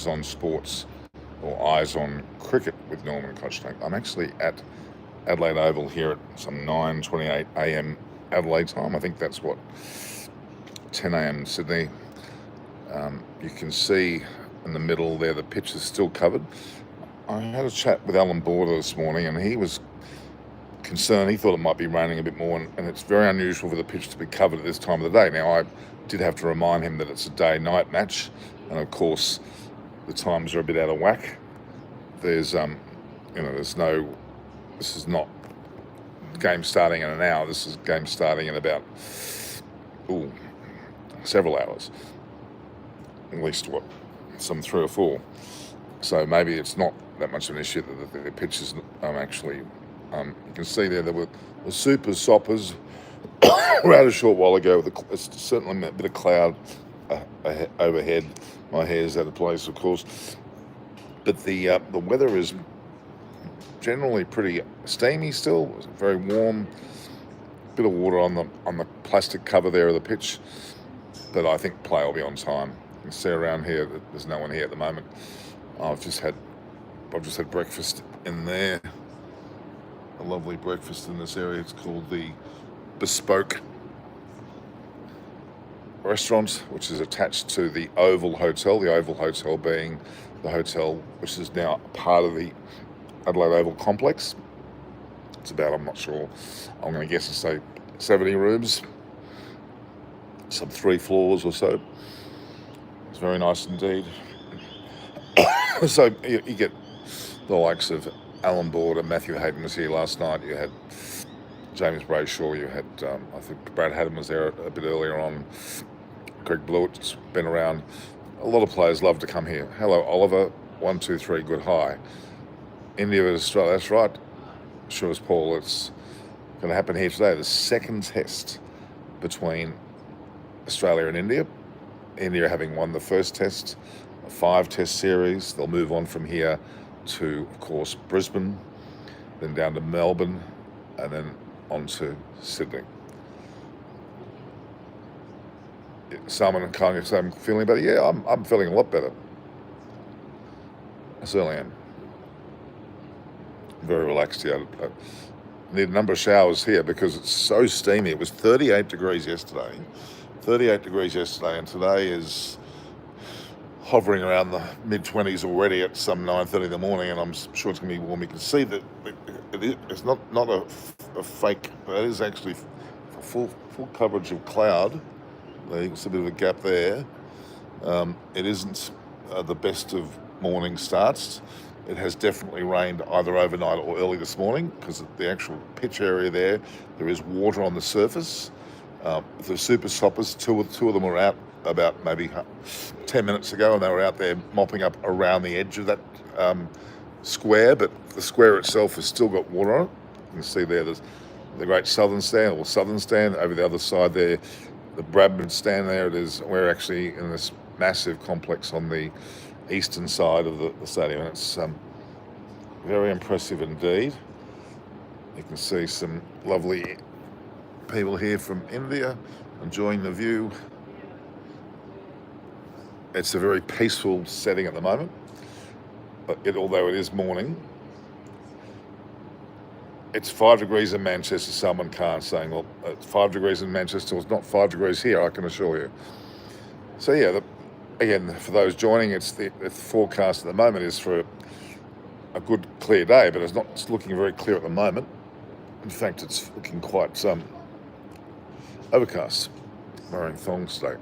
on Sports or Eyes on Cricket with Norman Kochnik. I'm actually at Adelaide Oval here at some 9:28 a.m. Adelaide time. I think that's what 10 a.m. Sydney. You can see in the middle there the pitch is still covered. I had a chat with Alan Border this morning, and he was concerned. He thought it might be raining a bit more, and it's very unusual for the pitch to be covered at this time of the day. Now, I did have to remind him that it's a day-night match, and of course the times are a bit out of whack. There's this is not game starting in an hour. This is game starting in about several hours, at least some 3 or 4. So maybe it's not that much of an issue that the pitch is actually. You can see there were the super soppers around a short while ago. It's certainly a bit of cloud overhead. My hair's out of place, of course, but the weather is generally pretty steamy still. It's very warm. Bit of water on the plastic cover there of the pitch, but I think play will be on time. You can see around here that there's no one here at the moment. I've just had breakfast in there. A lovely breakfast in this area. It's called the Bespoke Restaurant, which is attached to the Oval Hotel. The Oval Hotel being the hotel which is now part of the Adelaide Oval complex. It's about, I'm not sure, I'm going to guess and say 70 rooms, some 3 floors or so. It's very nice indeed. So you get the likes of Alan Border, Matthew Hayden was here last night. You had James Brayshaw. You had, I think Brad Haddon was there a bit earlier on. Greg Blewett's been around. A lot of players love to come here. Hello, Oliver. 1, 2, 3. Good hi. India versus Australia. That's right. Sure as Paul. It's going to happen here today. The second test between Australia and India. India having won the first test, a 5-test series. They'll move on from here to, of course, Brisbane, then down to Melbourne, and then on to Sydney. Salman Khan, say I'm feeling better. Yeah, I'm feeling a lot better. I certainly am. Very relaxed here. I need a number of showers here because it's so steamy. It was 38 degrees yesterday. 38 degrees yesterday, and today is hovering around the mid-20s already at some 9:30 in the morning, and I'm sure it's going to be warm. You can see that it's not a fake, that is actually full coverage of cloud. There's a bit of a gap there. It isn't the best of morning starts. It has definitely rained either overnight or early this morning because the actual pitch area there is water on the surface. The super soppers, two of them were out about maybe 10 minutes ago, and they were out there mopping up around the edge of that square, but the square itself has still got water on it. You can see there's the Great Southern Stand, or Southern Stand, over the other side there, the Bradman Stand there. It is. We're actually in this massive complex on the eastern side of the stadium, and it's very impressive indeed. You can see some lovely people here from India enjoying the view. It's a very peaceful setting at the moment, although it is morning. It's 5 degrees in Manchester. Salman Khan saying, well, it's 5 degrees in Manchester. It's not 5 degrees here, I can assure you. So yeah, again, for those joining, the forecast at the moment is for a good clear day, but it's looking very clear at the moment. In fact, it's looking quite overcast. Wearing thongs today.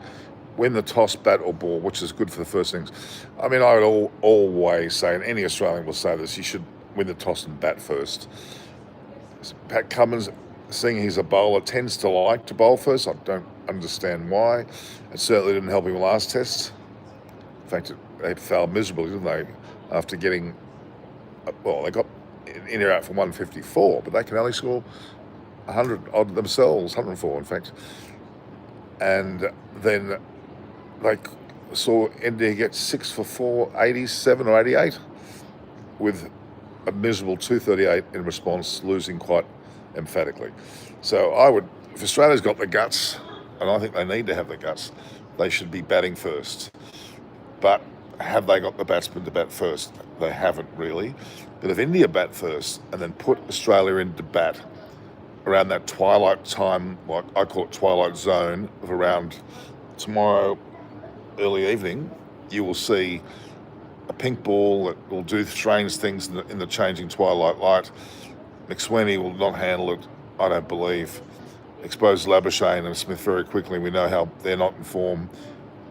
Win the toss, bat or ball, which is good for the first innings. I mean, I would always say, and any Australian will say this, you should win the toss and bat first. Pat Cummins, seeing he's a bowler, tends to like to bowl first. I don't understand why. It certainly didn't help him last test. In fact, they failed miserably, didn't they? After getting, they got India out for 154, but they can only score 100 odd themselves, 104 in fact. And then they saw India get 6 for 4, 87 or 88, with a miserable 238 in response, losing quite emphatically. So if Australia's got the guts, and I think they need to have the guts, they should be batting first. But have they got the batsmen to bat first? They haven't really. But if India bat first and then put Australia into bat around that twilight time, like I call it twilight zone, of around tomorrow early evening, you will see a pink ball that will do strange things in the changing twilight light. McSweeney will not handle it, I don't believe. Expose Labuschagne and Smith very quickly. We know how they're not in form.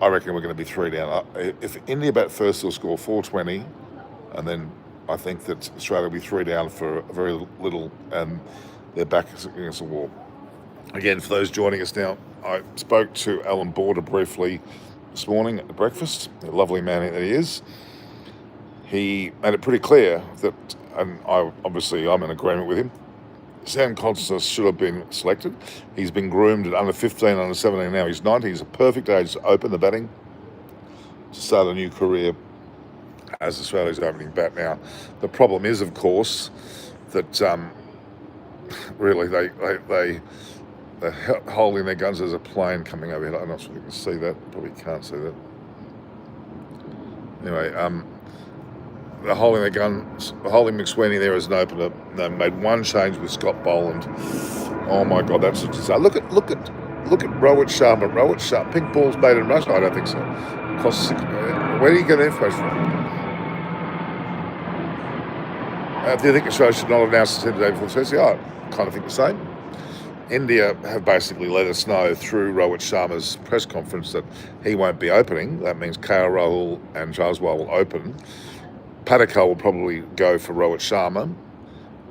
I reckon we're going to be 3 down. If India bat first, they'll score 420, and then I think that Australia will be 3 down for very little, and they're back against the wall. Again, for those joining us now, I spoke to Alan Border briefly this morning at breakfast, a lovely man that he is. He made it pretty clear that, and I'm in agreement with him, Sam Constance should have been selected. He's been groomed at under 15, under 17 now. He's 19. He's a perfect age to open the batting, to start a new career as Australia's opening bat now. The problem is, of course, that really they're holding their guns. There's a plane coming over here. I'm not sure if you can see that. Probably can't see that. Anyway, they're holding their guns, holding McSweeney there as an opener. They made one change with Scott Boland. Oh my God, that's a disaster. Look at Rohit Sharma. Rohit Sharma, pink balls made in Russia? I don't think so. Cost where do you get the information from? Do you think Australia should not announce the day before the Test? Yeah, I kind of think the same. India have basically let us know through Rohit Sharma's press conference that he won't be opening. That means KL Rahul and Jaswal will open. Patakal will probably go for Rohit Sharma, and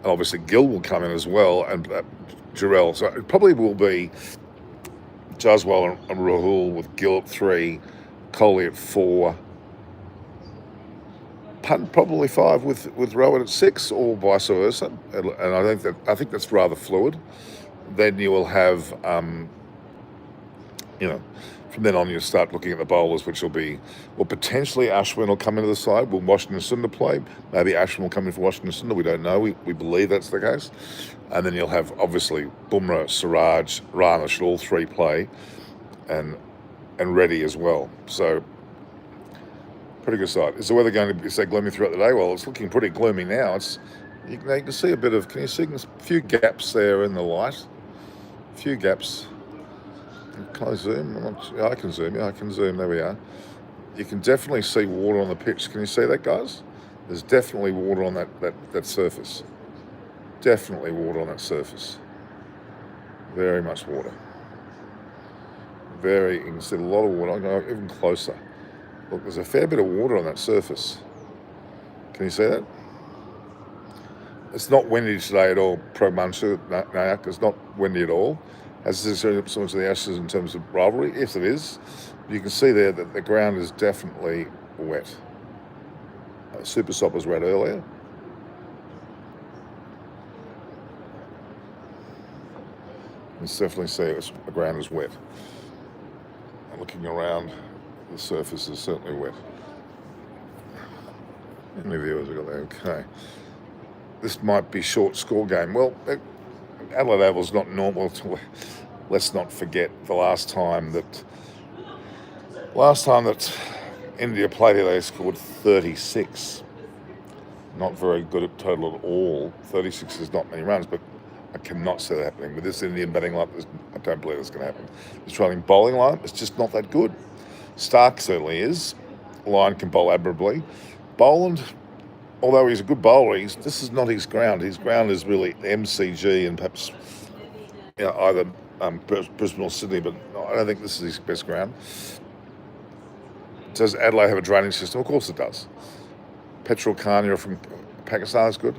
obviously Gill will come in as well, and Jarrell. So it probably will be Jaswal and Rahul with Gill at 3, Kohli at 4, Punt probably 5 with Rohit at 6, or vice versa. And I think that's rather fluid. Then you will have, from then on, you start looking at the bowlers, which will be, well, potentially Ashwin will come into the side. Will Washington Sundar play? Maybe Ashwin will come in for Washington Sundar. We don't know. We believe that's the case. And then you'll have, obviously, Bumrah, Siraj, Rana should all 3 play, and Reddy as well. So, pretty good side. Is the weather going to stay gloomy throughout the day? Well, it's looking pretty gloomy now. You can see a bit of, can you see a few gaps there in the light? A few gaps. Can I zoom? I can zoom. Yeah, I can zoom. There we are. You can definitely see water on the pitch. Can you see that, guys? There's definitely water on that surface. Definitely water on that surface. Very much water. You can see a lot of water. I'll go even closer. Look, there's a fair bit of water on that surface. Can you see that? It's not windy today at all, Pro-Mansur, Nayak. It's not windy at all. Has this so much of the Ashes in terms of rivalry? Yes, it is. You can see there that the ground is definitely wet. Super Sop was red earlier. You can definitely see the ground is wet. And looking around, the surface is certainly wet. How many viewers have got there? Okay. This might be short score game. Well, Adelaide Oval's not normal. Let's not forget the last time that India played here, they scored 36. Not very good at total at all. 36 is not many runs, but I cannot see that happening. With this Indian batting line, I don't believe it's going to happen. The Australian bowling line is just not that good. Stark certainly is. Lyon can bowl admirably. Boland, although he's a good bowler, this is not his ground. His ground is really MCG and perhaps either Brisbane or Sydney, but I don't think this is his best ground. Does Adelaide have a drainage system? Of course it does. Petrol Kanya from Pakistan is good.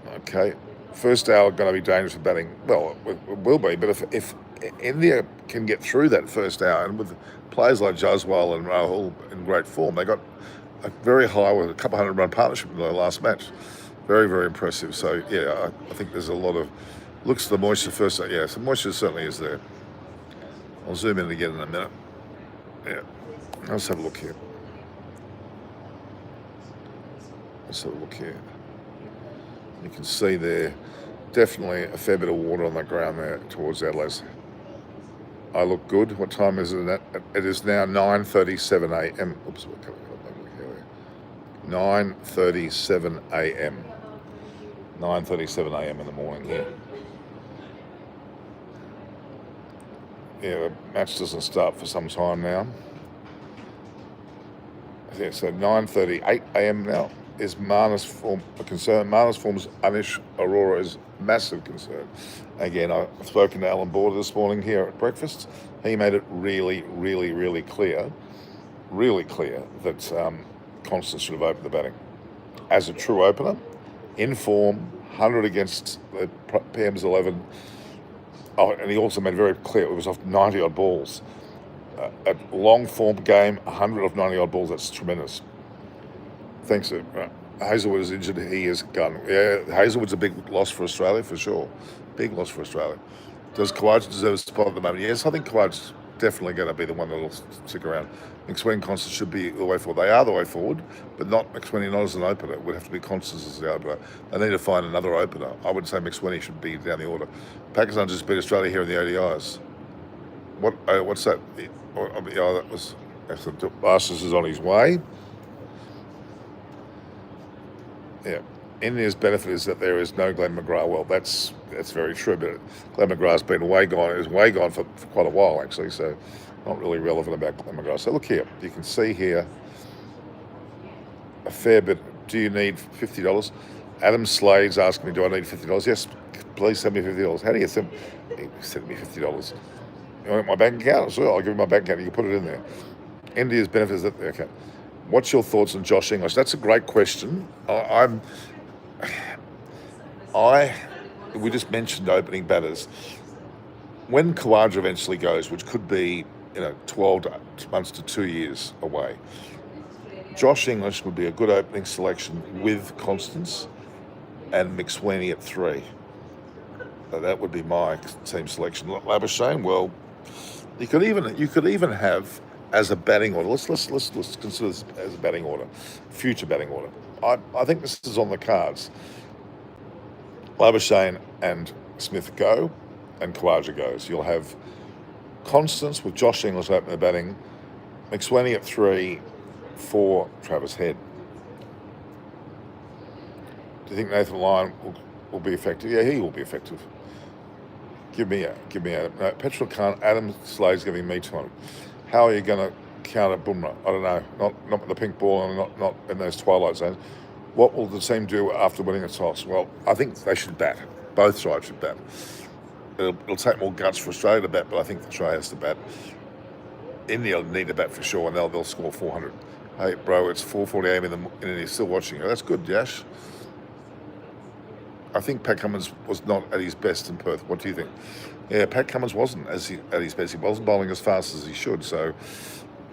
Okay. First hour going to be dangerous for batting. Well, it will be, but if India can get through that first hour, and with players like Jaswal and Rahul in great form, they got a very high, with a couple 100-run partnership in their last match. Very, very impressive. So, yeah, I think there's a lot of looks at the moisture first. Yeah, some moisture certainly is there. I'll zoom in again in a minute. Yeah, let's have a look here. You can see there, definitely a fair bit of water on the ground there towards Adelaide. I look good. What time is it? It is now 9:37 a.m. Oops, 9:37 a.m. 9:37 a.m. in the morning here. Yeah, the match doesn't start for some time now. Yeah, so 9:38 a.m. now. Is Marnus form a concern? Marnus form's Anish Aurora is massive concern. Again, I've spoken to Alan Border this morning here at breakfast. He made it really, really, really clear that Constance should have opened the batting. As a true opener, in form, 100 against the PM's 11. Oh, and he also made very clear it was off 90 odd balls. A long form game, 100 off 90 odd balls, that's tremendous. Thanks. Hazelwood is injured, he is gone. Yeah, Hazelwood's a big loss for Australia, for sure. Big loss for Australia. Does Khawaja deserve a spot at the moment? Yes, I think Khawaja's definitely going to be the one that'll stick around. McSween Constance should be the way forward. They are the way forward, but not McSweeney, not as an opener. It would have to be Constance as the opener. They need to find another opener. I would say McSweeney should be down the order. Pakistan just beat Australia here in the ODIs. What's that? That was the Masters is on his way. Yeah. India's benefit is that there is no Glenn McGrath. Well, that's very true, but Glenn McGrath's been way gone. It was way gone for quite a while, actually, so not really relevant about Glenn McGrath. So look here. You can see here a fair bit. Do you need $50? Adam Slade's asking me, do I need $50? Yes, please send me $50. How do you send me $50? You want my bank account? Sure, I'll give you my bank account. You can put it in there. India's benefit is that, okay. What's your thoughts on Josh English? That's a great question. We just mentioned opening batters. When Khawaja eventually goes, which could be 12 months to 2 years away, Josh English would be a good opening selection with Constance and McSweeney at 3. That would be my team selection. Labuschagne, well, you could even have as a batting order. Let's consider this as a batting order, future batting order. I think this is on the cards. Labuschagne and Smith go, and Khawaja goes. You'll have Constance with Josh English opening the batting, McSweeney at 3, 4 Travis Head. Do you think Nathan Lyon will be effective? Yeah, he will be effective. Give me a no, Petrol Khan. Adam Slade's giving me 200. How are you going to counter Bumrah? I don't know. Not with the pink ball and not in those twilight zones. What will the team do after winning the toss? Well, I think they should bat. Both sides should bat. It'll take more guts for Australia to bat, but I think Australia has to bat. India will need to bat for sure, and they'll score 400. Hey, bro, it's 4:40 a.m. in India. Still watching. Oh, that's good, Yash. I think Pat Cummins was not at his best in Perth. What do you think? Yeah, Pat Cummins wasn't at his best. He wasn't bowling as fast as he should. So,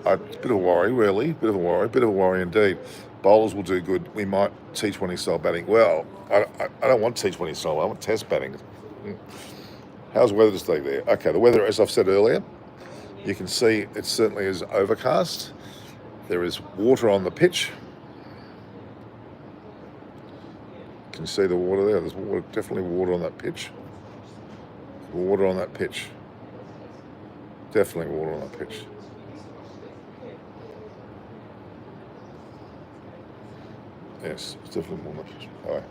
a bit of a worry, really. Bit of a worry indeed. Bowlers will do good. We might T20 style batting. Well, I don't want T20 style. I want test batting. How's the weather today there? Okay, the weather, as I've said earlier, you can see it certainly is overcast. There is water on the pitch. You can see the water there. There's water, definitely water on that pitch. Water on that pitch. Definitely water on that pitch. Yes, it's definitely water on that pitch. All right.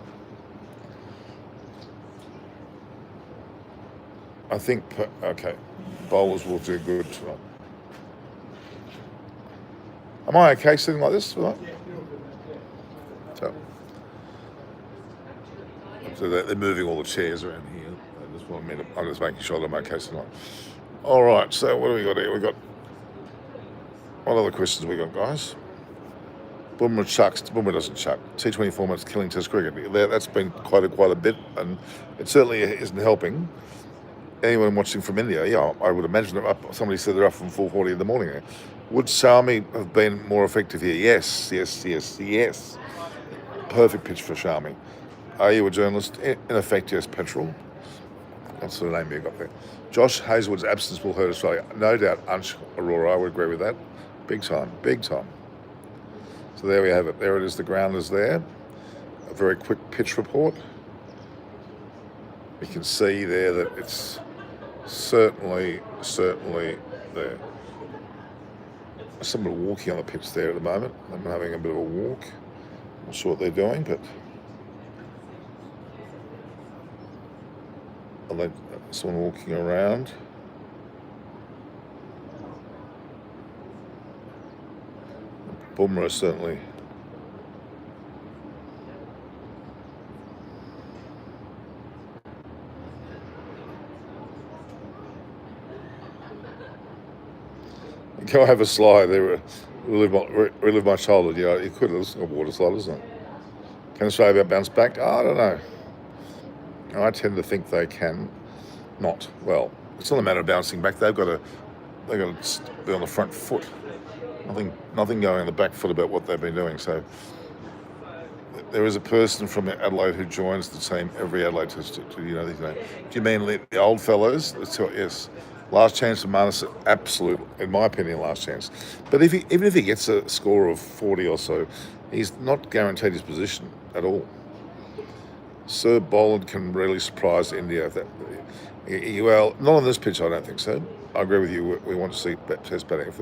I think, okay, bowlers will do good tonight. Am I okay sitting like this tonight? So they're moving all the chairs around here. I'm just making sure that I'm okay tonight. All right, so what do we got here? What other questions we got, guys? Bumrah chucks. Bumrah doesn't chuck. T20 format's killing Test cricket. That's been quite a bit, and it certainly isn't helping. Anyone watching from India, yeah, I would imagine somebody said they're up from 4:40 in the morning. Would Shami have been more effective here? Yes. Perfect pitch for Shami. Are you a journalist? In effect, yes, Petrol. That's the name you got there. Josh Hazelwood's absence will hurt Australia. No doubt, Ansh Aurora, I would agree with that. Big time. So there we have it. There it is, the ground is there. A very quick pitch report. You can see there that it's certainly there. Somebody walking on the pitch there at the moment. I'm having a bit of a walk. Not sure what they're doing, but someone walking around. Bumrah certainly. Go have a slide. Relive my childhood. You could. It's a water slide, isn't it? Can Australia bounce back? I don't know. I tend to think they can not. Well, it's not a matter of bouncing back. They've got to be on the front foot. Nothing going on the back foot about what they've been doing. So there is a person from Adelaide who joins the team every Adelaide Test. Do you know his name? Do you mean the old fellows? Yes. Last chance for Marnus, absolute, in my opinion, last chance. But even if he gets a score of 40 or so, he's not guaranteed his position at all. Sir Boland can really surprise India. Well, not on this pitch, I don't think so. I agree with you. We want to see Test batting.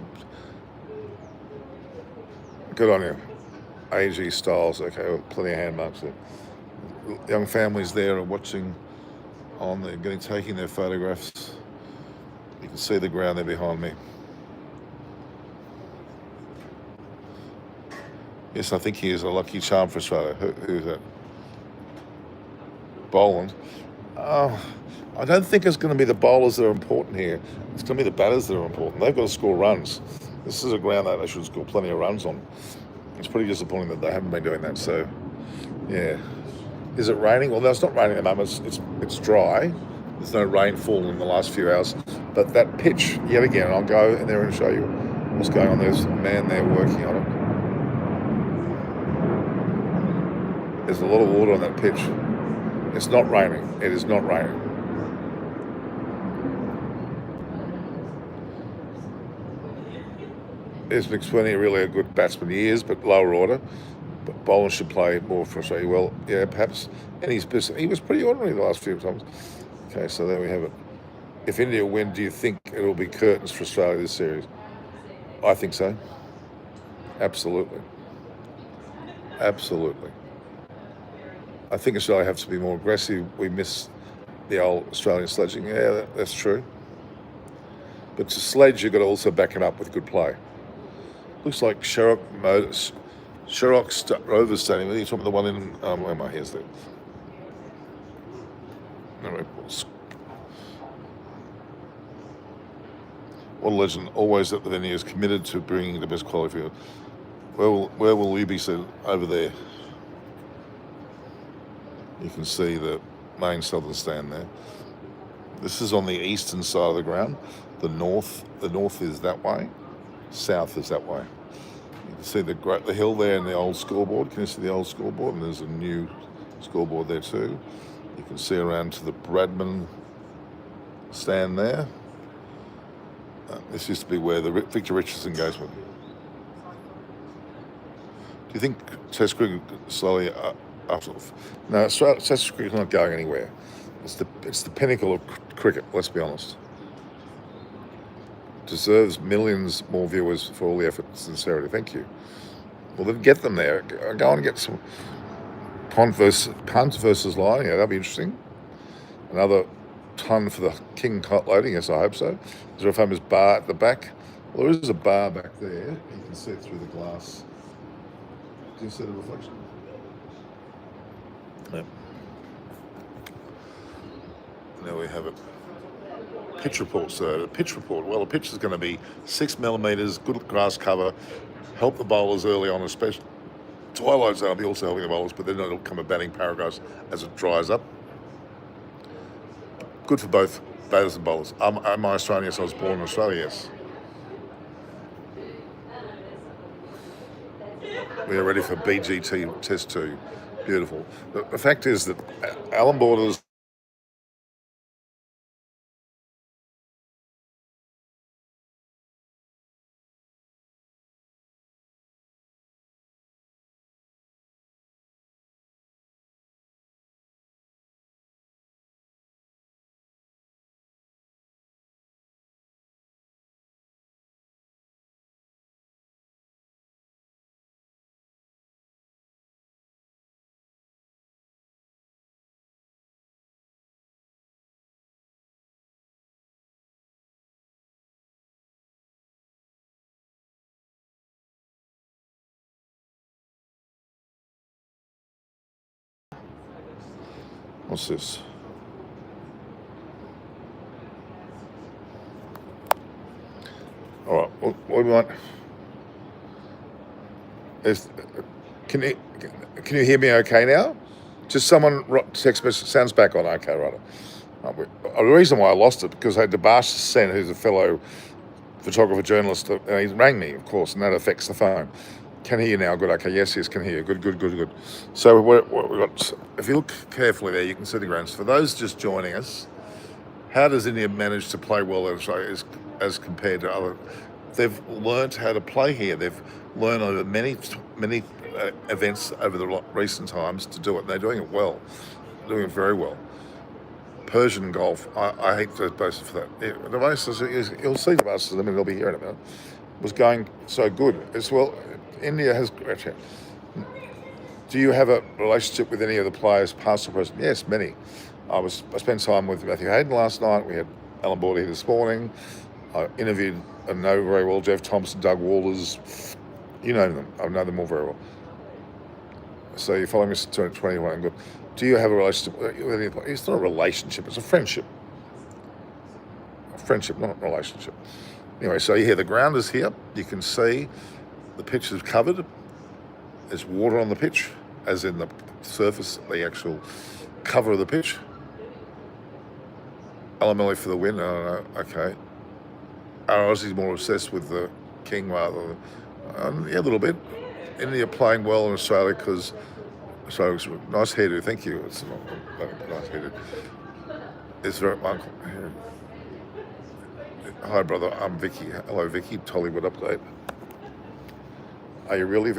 Good on you. AG Styles, okay, well, plenty of hand marks there. Young families there are watching on, they're taking their photographs. You can see the ground there behind me. Yes, I think he is a lucky charm for Australia. Who's that? Boland. I don't think it's going to be the bowlers that are important here. It's going to be the batters that are important. They've got to score runs. This is a ground that they should score plenty of runs on. It's pretty disappointing that they haven't been doing that. So, yeah. Is it raining? Well, no, it's not raining at the moment. It's dry. There's no rainfall in the last few hours. But that pitch, yet again, I'll go in there and show you what's going on. There's a man there working on it. There's a lot of water on that pitch. It's not raining. It is not raining. There's McSweeney really a good batsman. He is, but lower order. But Boland should play more for Australia. Well, yeah, perhaps. And he was pretty ordinary the last few times. Okay, so there we have it. If India win, do you think it'll be curtains for Australia this series? I think so. Absolutely. Absolutely. I think Australia have to be more aggressive. We miss the old Australian sledging. Yeah, that's true. But to sledge, you've got to also back him up with good play. Looks like Sherrock Rover Stadium. You're talking about the one in, where am I? Here's the. What a legend. Always at the venue is committed to bringing the best quality field. Where will you be seen? Over there. You can see the main southern stand there. This is on the eastern side of the ground. The north is that way. South is that way. You can see the hill there and the old scoreboard. Can you see the old scoreboard? And there's a new scoreboard there too. You can see around to the Bradman stand there. This used to be where the Victor Richardson goes with. Do you think Test cricket slowly up? No, Test cricket's not going anywhere. It's the pinnacle of cricket. Let's be honest. Deserves millions more viewers for all the effort and sincerity. Thank you. Well, then get them there. Go and get some punt versus line. Yeah, that'll be interesting. Another ton for the King loading. Yes, I hope so. Is there a famous bar at the back? Well, there is a bar back there. You can see it through the glass. Do you see the reflection? Yep. There we have it. Pitch report, sir. The pitch report. Well, the pitch is going to be 6 millimetres, good grass cover, help the bowlers early on, especially. Twilight zone will be also helping the bowlers, but then it'll come a batting paragraphs as it dries up. Good for both batters and bowlers. Am I Australian? Yes, I was born in Australia, yes. We are ready for BGT Test 2. Beautiful. The fact is that Alan Borders What's this? All right, what do we want? Can you hear me okay now? Just someone text message, sounds back on, okay, right. The reason why I lost it, because I had Debash Sen, who's a fellow photographer, journalist, and he rang me, of course, and that affects the phone. Can hear you now, good, okay, yes, can hear you, good. So what we got, if you look carefully there, you can see the grounds. For those just joining us, how does India manage to play well as compared to other? They've learnt how to play here. They've learned over many events over the recent times to do it. And they're doing it well, doing it very well. Persian golf, I hate to boast for that. The races, you'll see the races, I mean, they'll be here in a minute, was going so good as well. India has. Do you have a relationship with any of the players, past or present? Yes, many. I spent time with Matthew Hayden last night. We had Alan Border here this morning. I interviewed and know very well Jeff Thompson, Doug Walters. You know them. I know them all very well. So you follow me since 2021. Good. Do you have a relationship with any player? It's not a relationship. It's a friendship. A friendship, not a relationship. Anyway, so here the ground is here. You can see the pitch is covered. There's water on the pitch, as in the surface, the actual cover of the pitch. Alamelli for the win. Oh, no, okay. Are Aussies more obsessed with the king rather than... yeah, a little bit. India playing well in Australia because... So it's nice hairdo, thank you. It's nice hairdo. It's very... Hi, brother. I'm Vicky. Hello, Vicky. Tollywood update. Are you really...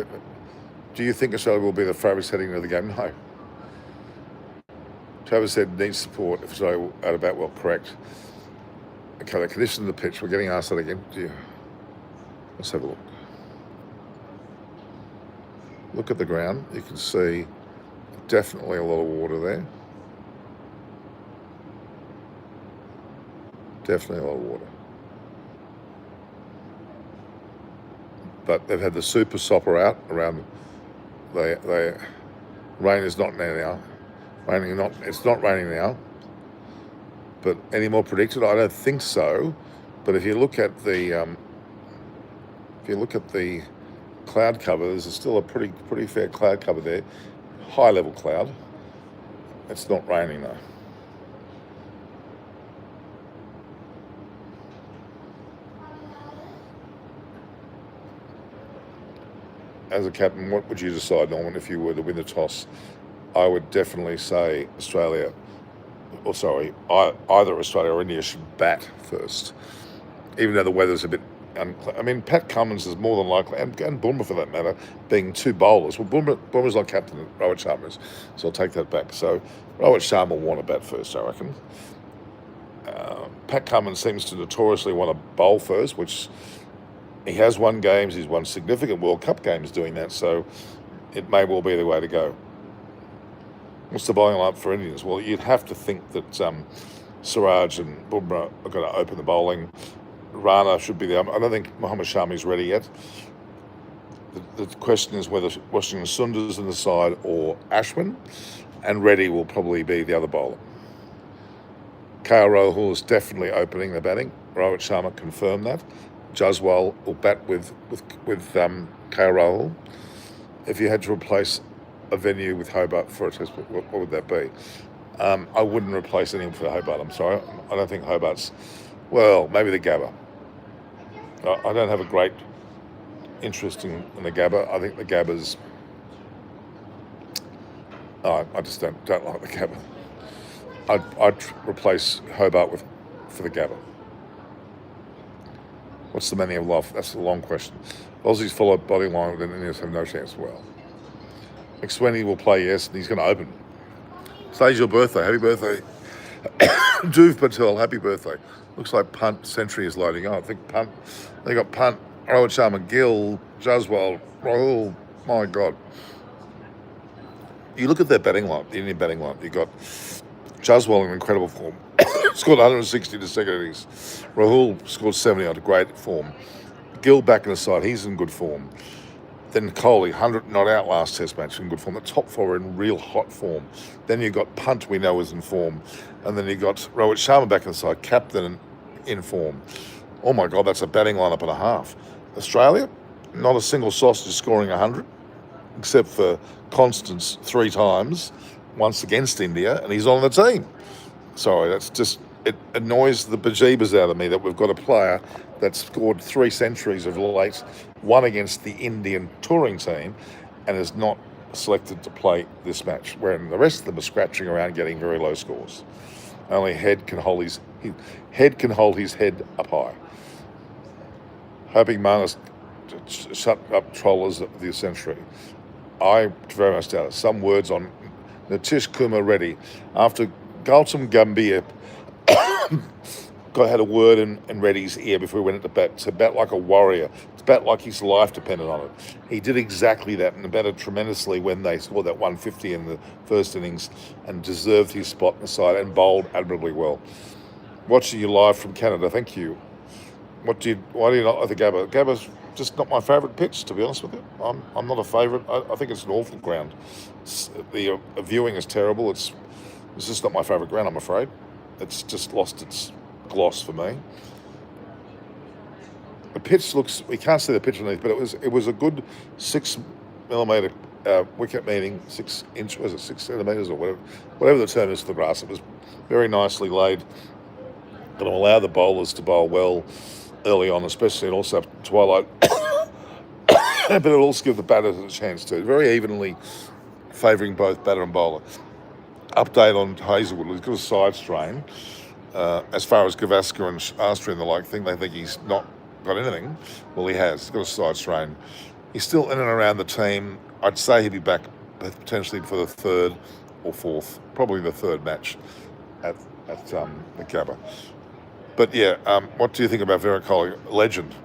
Do you think Australia will be the favourites heading into the game? No. Travis said needs support if Australia out about well, correct. Okay, the condition of the pitch, we're getting asked that again. Let's have a look. Look at the ground. You can see definitely a lot of water there. Definitely a lot of water. But they've had the super sopper out around. Rain is not now. It's not raining now. But any more predicted? I don't think so. But if you look at the cloud cover, there's still a pretty fair cloud cover there, high level cloud. It's not raining though. As a captain, what would you decide, Norman, if you were to win the toss? I would definitely say Australia, or sorry, either Australia or India should bat first, even though the weather's a bit unclear. I mean, Pat Cummins is more than likely, and Bumrah for that matter, being two bowlers. Well, Bumrah's not captain, Rohit Sharma is, so I'll take that back. So Rohit Sharma will want to bat first, I reckon. Pat Cummins seems to notoriously want to bowl first, which he has won games. He's won significant World Cup games doing that, so it may well be the way to go. What's the bowling lineup for Indians? Well, you'd have to think that Siraj and Bumrah are going to open the bowling. Rana should be there. I don't think Mohammad Shami's ready yet. The question is whether Washington Sundar's in the side or Ashwin, and Reddy will probably be the other bowler. KL Rahul is definitely opening the batting. Rohit Sharma confirmed that. Jaswal will bat with KL Rahul. If you had to replace a venue with Hobart for a test, what would that be? I wouldn't replace anything for Hobart, I'm sorry. I don't think Hobart's... Well, maybe the Gabba. I don't have a great interest in the Gabba. I think the Gabba's... I just don't like the Gabba. I'd replace Hobart for the Gabba. What's the meaning of life? That's a long question. Aussies follow body line, then Indians have no chance. Well, McSweeney will play, yes, and he's going to open. Today's your birthday. Happy birthday. Dhruv Patel, happy birthday. Looks like punt century is loading on. I think punt. They got punt, Rohit Sharma, Gill, Jaswal, Rahul. My God. You look at their batting line, the Indian batting line. You got Jaswal in incredible form. Scored 160 to second innings. Rahul scored 70 on great form. Gill back in the side, he's in good form. Then Coley, 100 not out last test match in good form. The top four are in real hot form. Then you've got Punt, we know, is in form. And then you've got Rohit Sharma back inside, captain in form. Oh my God, that's a batting lineup and a half. Australia, not a single sausage scoring 100, except for Constance 3 times, once against India, and he's on the team. Sorry, that's just, it annoys the bejeebers out of me that we've got a player that's scored 3 centuries of late, one against the Indian touring team, and is not selected to play this match, wherein the rest of them are scratching around getting very low scores. Only Head can hold his head up high. Hoping Marnus shut up trollers of the century. I very much doubt it. Some words on Nitish Kumar Reddy. After Gautam Gambhir had a word in Reddy's ear before he went into bat, to bat like a warrior, to bat like his life depended on it. He did exactly that and batted tremendously when they scored that 150 in the first innings and deserved his spot in the side and bowled admirably well. Watching you live from Canada, thank you. Why do you not like the Gabba? Gabba's just not my favourite pitch, to be honest with you. I'm not a favourite. I think it's an awful ground. The viewing is terrible. It's just not my favourite ground, I'm afraid. It's just lost its gloss for me. The pitch looks, we can't see the pitch underneath, but it was a good 6 millimetre wicket, meaning 6 inch, was it 6 centimetres or whatever the term is for the grass. It was very nicely laid. Going to allow the bowlers to bowl well early on, especially, and also twilight. But it'll also give the batters a chance to. Very evenly favouring both batter and bowler. Update on Hazelwood. He's got a side strain. As far as Gavaskar and Astri and the like think, they think he's not got anything. Well, he has. He's got a side strain. He's still in and around the team. I'd say he'd be back potentially for the 3rd or 4th, probably the 3rd match at the Gabba. But yeah, what do you think about Virat Kohli? Legend.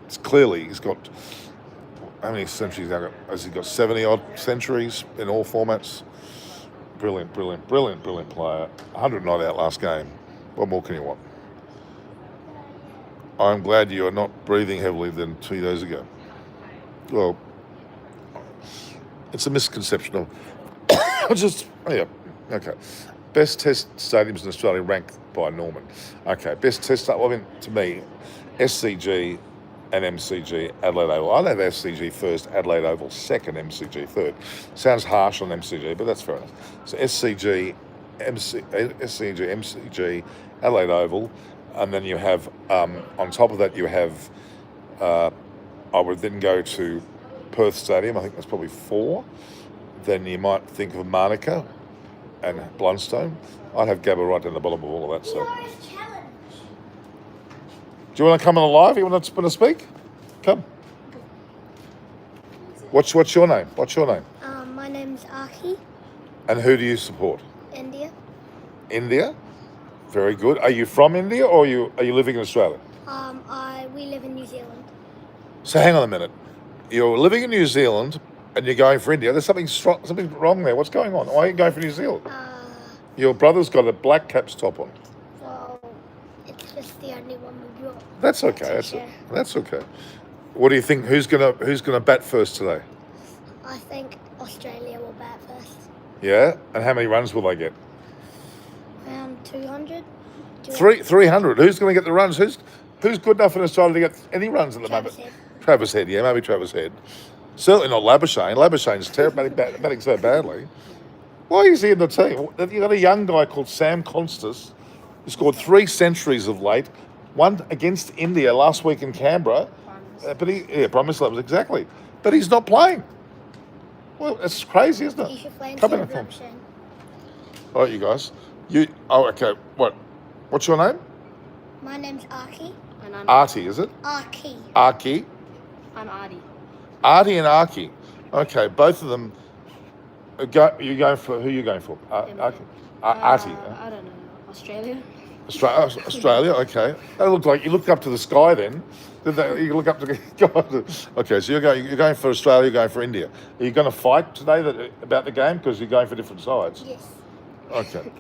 It's clearly he's got, how many centuries now? Has he got 70 odd centuries in all formats? Brilliant player. 100 not out last game. What more can you want? I'm glad you are not breathing heavily than 2 days ago. Well, it's a misconception of okay. Best test stadiums in Australia ranked by Norman. Okay, best test, well, I mean, to me, SCG and MCG, Adelaide Oval. I'd have SCG first, Adelaide Oval second, MCG third. Sounds harsh on MCG, but that's fair enough. So SCG, MCG, Adelaide Oval, and then you have, on top of that, you have, I would then go to Perth Stadium. I think that's probably 4. Then you might think of Manuka and Blundstone. I'd have Gabba right down the bottom of all of that. So, do you want to come on the live? You want to speak? Come. What's your name? What's your name? My name's Aki. And who do you support? India. India? Very good. Are you from India or are you living in Australia? We live in New Zealand. So hang on a minute. You're living in New Zealand and you're going for India. There's something wrong there. What's going on? Why are you going for New Zealand? Your brother's got a black caps top on. Well, it's just the only one we brought. That's okay. That's okay. What do you think? Who's gonna bat first today? I think Australia will bat first. Yeah, and how many runs will they get? Around 200. 300. Who's going to get the runs? Who's good enough in Australia to get any runs at the moment? Travis Head. Yeah, maybe Travis Head. Certainly not Labuschagne. Labuschane's terrible, batting so badly. Why is he in the team? You've got a young guy called Sam Constas who scored 3 centuries of late, one against India last week in Canberra. Promise levels, exactly. But he's not playing. Well, it's crazy, isn't it? He should play Come in. All right, you guys. Okay. What's your name? My name's Aki. And I'm Artie, is it? Aki. Aki. I'm Adi. Artie and Aki. Okay, both of them. Who are you going for? Artie. I don't know. Australia. Australia. Okay. That looked like you looked up to the sky then. You look up to God. Okay, so you're going for Australia. You're going for India. Are you going to fight today about the game because you're going for different sides? Yes. Okay.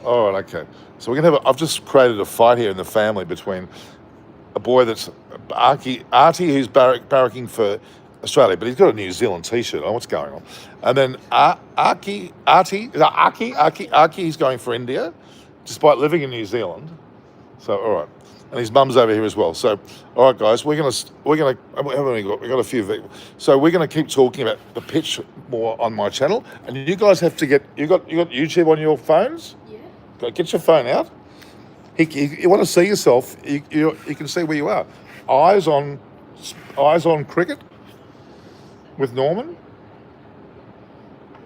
All right. Okay. So we're gonna I've just created a fight here in the family between a boy that's Artie, who's barracking for Australia, but he's got a New Zealand T-shirt on. What's going on? And then Archie, he's going for India, despite living in New Zealand. So all right, and his mum's over here as well. So all right, guys, we're gonna we got a few. So we're gonna keep talking about the pitch more on my channel, and you guys have to get you got YouTube on your phones. Yeah. Get your phone out. You want to see yourself. You can see where you are. Eyes on cricket with Norman.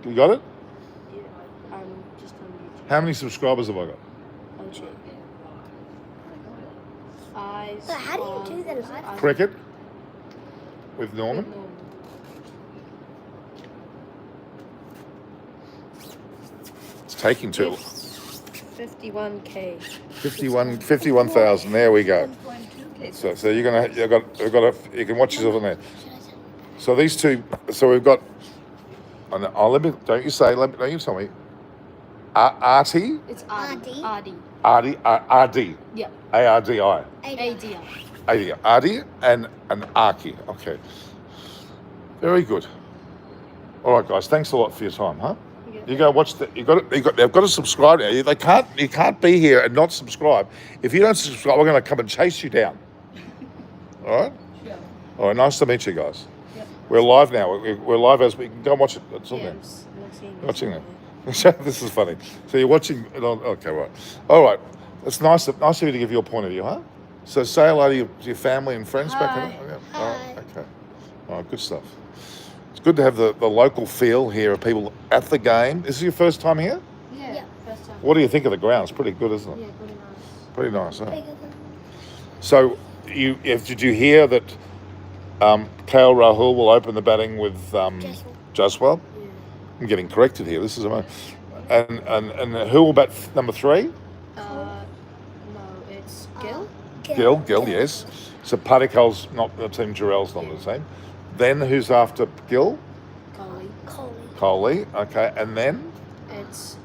You got it? Yeah. Just on YouTube. How many subscribers have I got? Oh, check. Eyes. But how do you do the live? Cricket with Norman. It's taking too long. 51K. 51,000. There we go. 1.2K. So you can watch yourself on there. So these two. So we've got. Let me. Don't you tell me. Artie. It's Ardi. Ardi. Ardi. Yeah. ARDI. ADI. Ardi and Archie. Okay. Very good. All right, guys. Thanks a lot for your time, huh? Yeah. You go watch they've got to subscribe now. You can't be here and not subscribe. If you don't subscribe, we're going to come and chase you down. All right. Sure. All right. Nice to meet you guys. Yep. We're live now. We're live as we can go and watch it. It's on Yeah, there. I'm not seeing this. Watching it. This is funny. So you're watching it on. Okay, right. All right. It's nice of you to give your point of view, huh? So say hello to your family and friends back Hi. in. Yeah. Hi. All right. Okay. All right. Good stuff. It's good to have the local feel here of people at the game. Is this your first time here? Yeah. Yeah. First time. What do you think of the ground? It's pretty good, isn't it? Yeah, pretty nice. Pretty nice, huh? Bigger than So did you hear that KL Rahul will open the batting with Jaswal? Yeah. I'm getting corrected here. This is amazing. And who will bat number 3? No, it's Gil. Gill, yes. So Padikal's not the team. Jarrell's not the same. Then who's after Gill? Coley. Coley. Coley. Okay, and then It's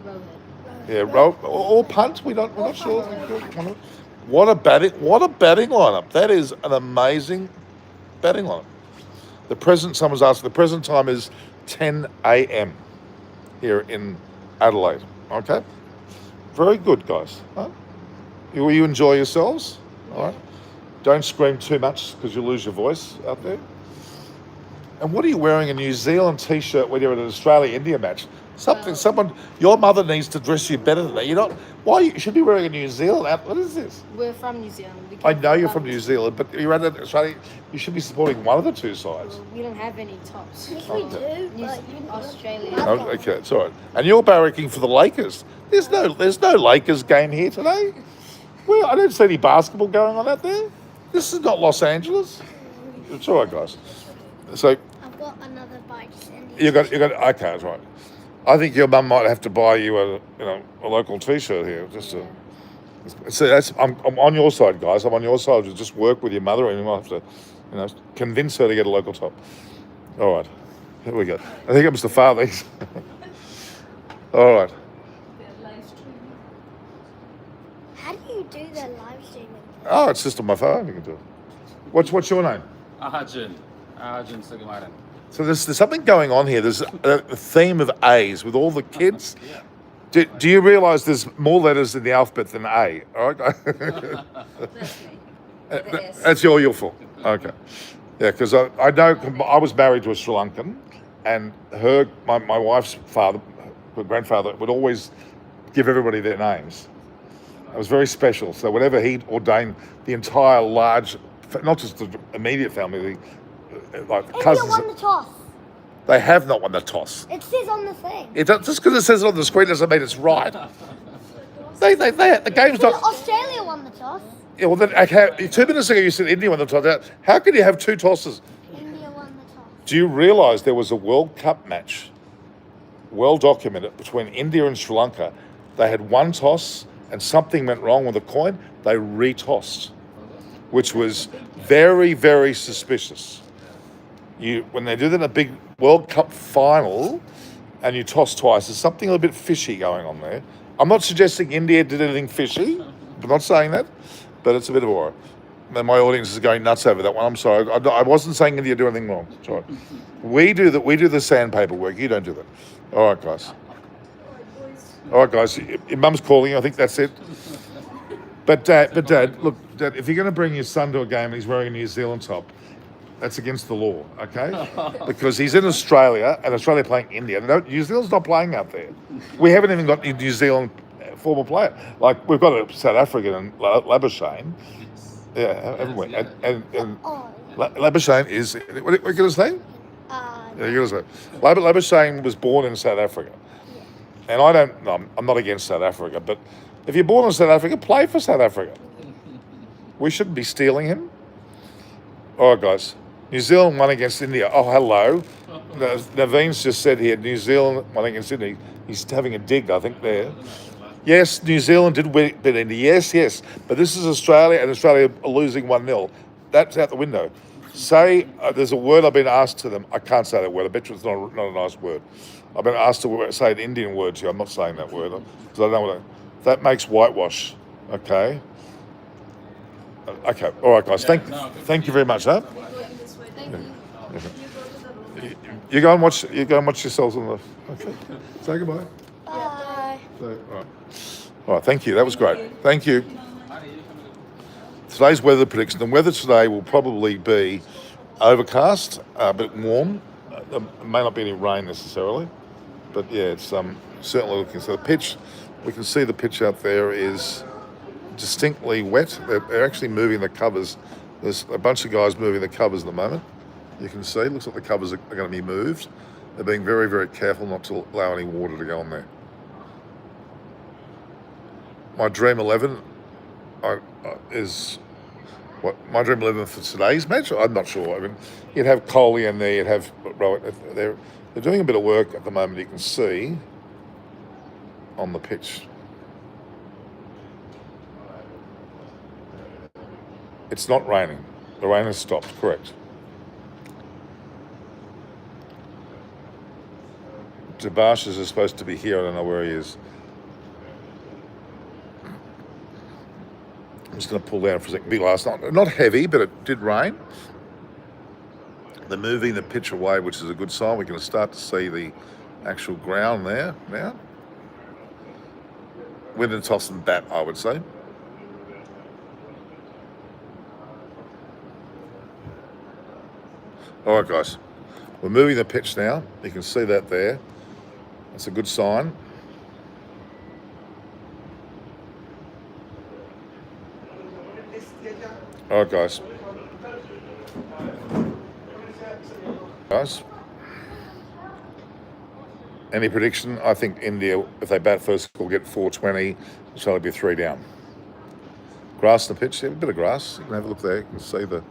Rohit. yeah, or punt. We're not sure. What a batting lineup! That is an amazing batting lineup. Someone's asked. The present time is 10 a.m. here in Adelaide. Okay, very good, guys. Huh? Will you enjoy yourselves? All right. Don't scream too much because you'll lose your voice out there. And what are you wearing a New Zealand T-shirt when you're at an Australia-India match? Your mother needs to dress you better than that. You're not. Why you should be wearing a New Zealand outfit? What is this? We're from New Zealand. We I came know you're London. from New Zealand, but you're at Australia. You should be supporting one of the two sides. Well, we don't have any tops. Yes, So we do. New But you Australia. Oh, okay, it's all right. And you're barracking for the Lakers. There's no Lakers game here today. Well, I don't see any basketball going on out there. This is not Los Angeles. It's all right, guys. So I've got another bite to send you got okay, that's right. I think your mum might have to buy you a local T-shirt here. I'm on your side, guys. I'm on your side. Just work with your mother, and you might have to, convince her to get a local top. All right, here we go. I think it was the father's. All right. They're live streaming. How do you do the live streaming? Oh, it's just on my phone. You can do it. What's your name? Arjun Sugumaran. So there's something going on here. There's a theme of A's with all the kids. Yeah. Do you realise there's more letters in the alphabet than A? All right. That's me. The S. That's your fault. Okay. Yeah, because I know I was married to a Sri Lankan, and my wife's father, her grandfather, would always give everybody their names. It was very special. So whenever he ordained the entire large, not just the immediate family, like India cousins, won the toss. they have not won the toss. It says on the thing. Just because it says it on the screen doesn't mean it's right. The game's not. Australia won the toss. Yeah, well, then, okay, 2 minutes ago you said India won the toss. How can you have two tosses? India won the toss. Do you realise there was a World Cup match, well documented, between India and Sri Lanka? They had one toss and something went wrong with the coin. They retossed, which was very, very suspicious. When they do that in a big World Cup final and you toss twice, there's something a little bit fishy going on there. I'm not suggesting India did anything fishy. I'm not saying that, but it's a bit of a worry. My audience is going nuts over that one. I'm sorry. I wasn't saying that you do anything wrong. Sorry. We do the sandpaper work. You don't do that. All right, guys. All right, guys. Your mum's calling. I think that's it. But Dad, look, Dad, if you're going to bring your son to a game and he's wearing a New Zealand top, that's against the law, okay? Because he's in Australia and Australia playing India. New Zealand's not playing out there. We haven't even got a New Zealand former player. Like, we've got a South African and Labuschagne. Yeah, haven't we? And Labuschagne is, what are you going to say? Yeah, you're going to say. Labuschagne was born in South Africa. And I'm not against South Africa, but if you're born in South Africa, play for South Africa. We shouldn't be stealing him. All right, guys. New Zealand won against India. Oh, hello. Naveen's just said here, New Zealand won against India. He's having a dig, I think, there. Yes, New Zealand did beat India. Yes. But this is Australia, and Australia are losing 1-0. That's out the window. Say, there's a word I've been asked to them. I can't say that word. I bet you it's not a nice word. I've been asked to say an Indian word to you. I'm not saying that word because I don't know what that makes whitewash. Okay. Okay. All right, guys. Thank you very much, huh? You go and watch. You go and watch yourselves on the. Okay. Say goodbye. Bye. All right. Thank you. That was great. Thank you. Today's weather prediction. The weather today will probably be overcast, a bit warm. There may not be any rain necessarily, but yeah, it's certainly looking. So the pitch, we can see the pitch out there is distinctly wet. They're actually moving the covers. There's a bunch of guys moving the covers at the moment. You can see, it looks like the covers are going to be moved. They're being very, very careful not to allow any water to go on there. My Dream 11 is what my Dream 11 for today's match. I'm not sure. I mean, you'd have Coley in there. You'd have they're doing a bit of work at the moment. You can see on the pitch. It's not raining. The rain has stopped. Correct. Jabash is supposed to be here. I don't know where he is. I'm just going to pull down for a second. Big last night. Not heavy, but it did rain. They're moving the pitch away, which is a good sign. We're going to start to see the actual ground there now. Win and toss and bat, I would say. All right, guys. We're moving the pitch now. You can see that there. That's a good sign. All right, guys. Any prediction? I think India, if they bat first, will get 420. It'll only be 3 down. Grass in the pitch. Yeah, a bit of grass. You can have a look there. You can see the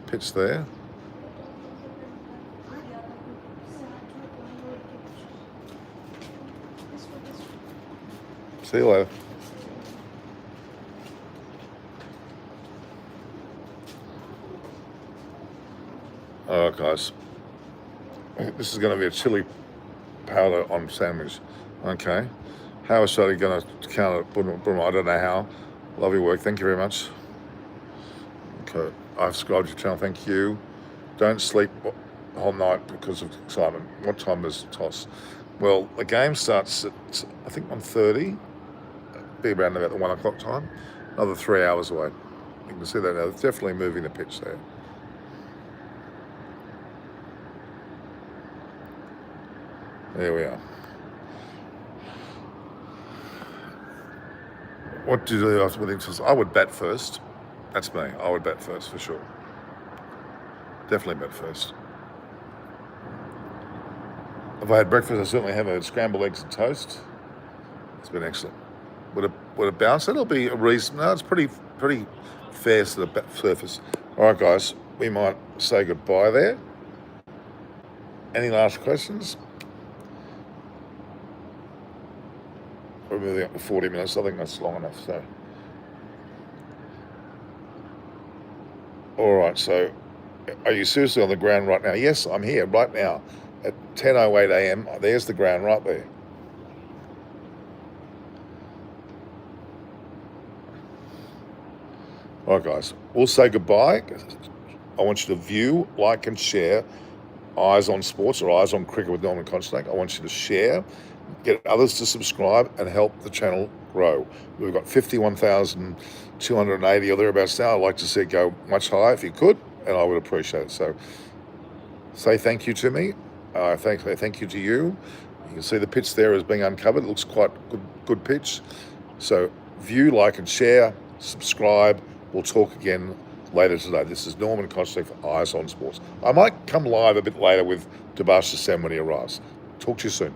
pitch there. See you later. All right, guys. This is going to be a chili powder on sandwich. Okay. How is Shadi going to count it? I don't know how. Love your work. Thank you very much. Okay. I've subscribed to your channel. Thank you. Don't sleep the whole night because of excitement. What time is toss? Well, the game starts at, I think, 1:30. Be around about the 1 o'clock time. Another 3 hours away. You can see that now. It's definitely moving the pitch there. There we are. What do you do after winning toss? I would bat first. That's me. I would bat first for sure. Definitely bat first. If I had breakfast, I certainly have a scrambled eggs and toast. It's been excellent. Would it bounce? It'll be a reason. No, it's pretty fair to the surface. All right, guys. We might say goodbye there. Any last questions? We're moving up to 40 minutes. I think that's long enough. So, all right. So, are you seriously on the ground right now? Yes, I'm here right now at 10:08 a.m. There's the ground right there. All right, guys, we'll say goodbye. I want you to view, like, and share Eyes on Sports or Eyes on Cricket with Norman Constantine. I want you to share, get others to subscribe, and help the channel grow. We've got 51,280 or thereabouts now. I'd like to see it go much higher if you could, and I would appreciate it. So say thank you to me. Thank you to you. You can see the pitch there is being uncovered. It looks quite good pitch. So view, like, and share, subscribe. We'll talk again later today. This is Norman Constantine for Eyes on Sports. I might come live a bit later with Debash Sam when he arrives. Talk to you soon.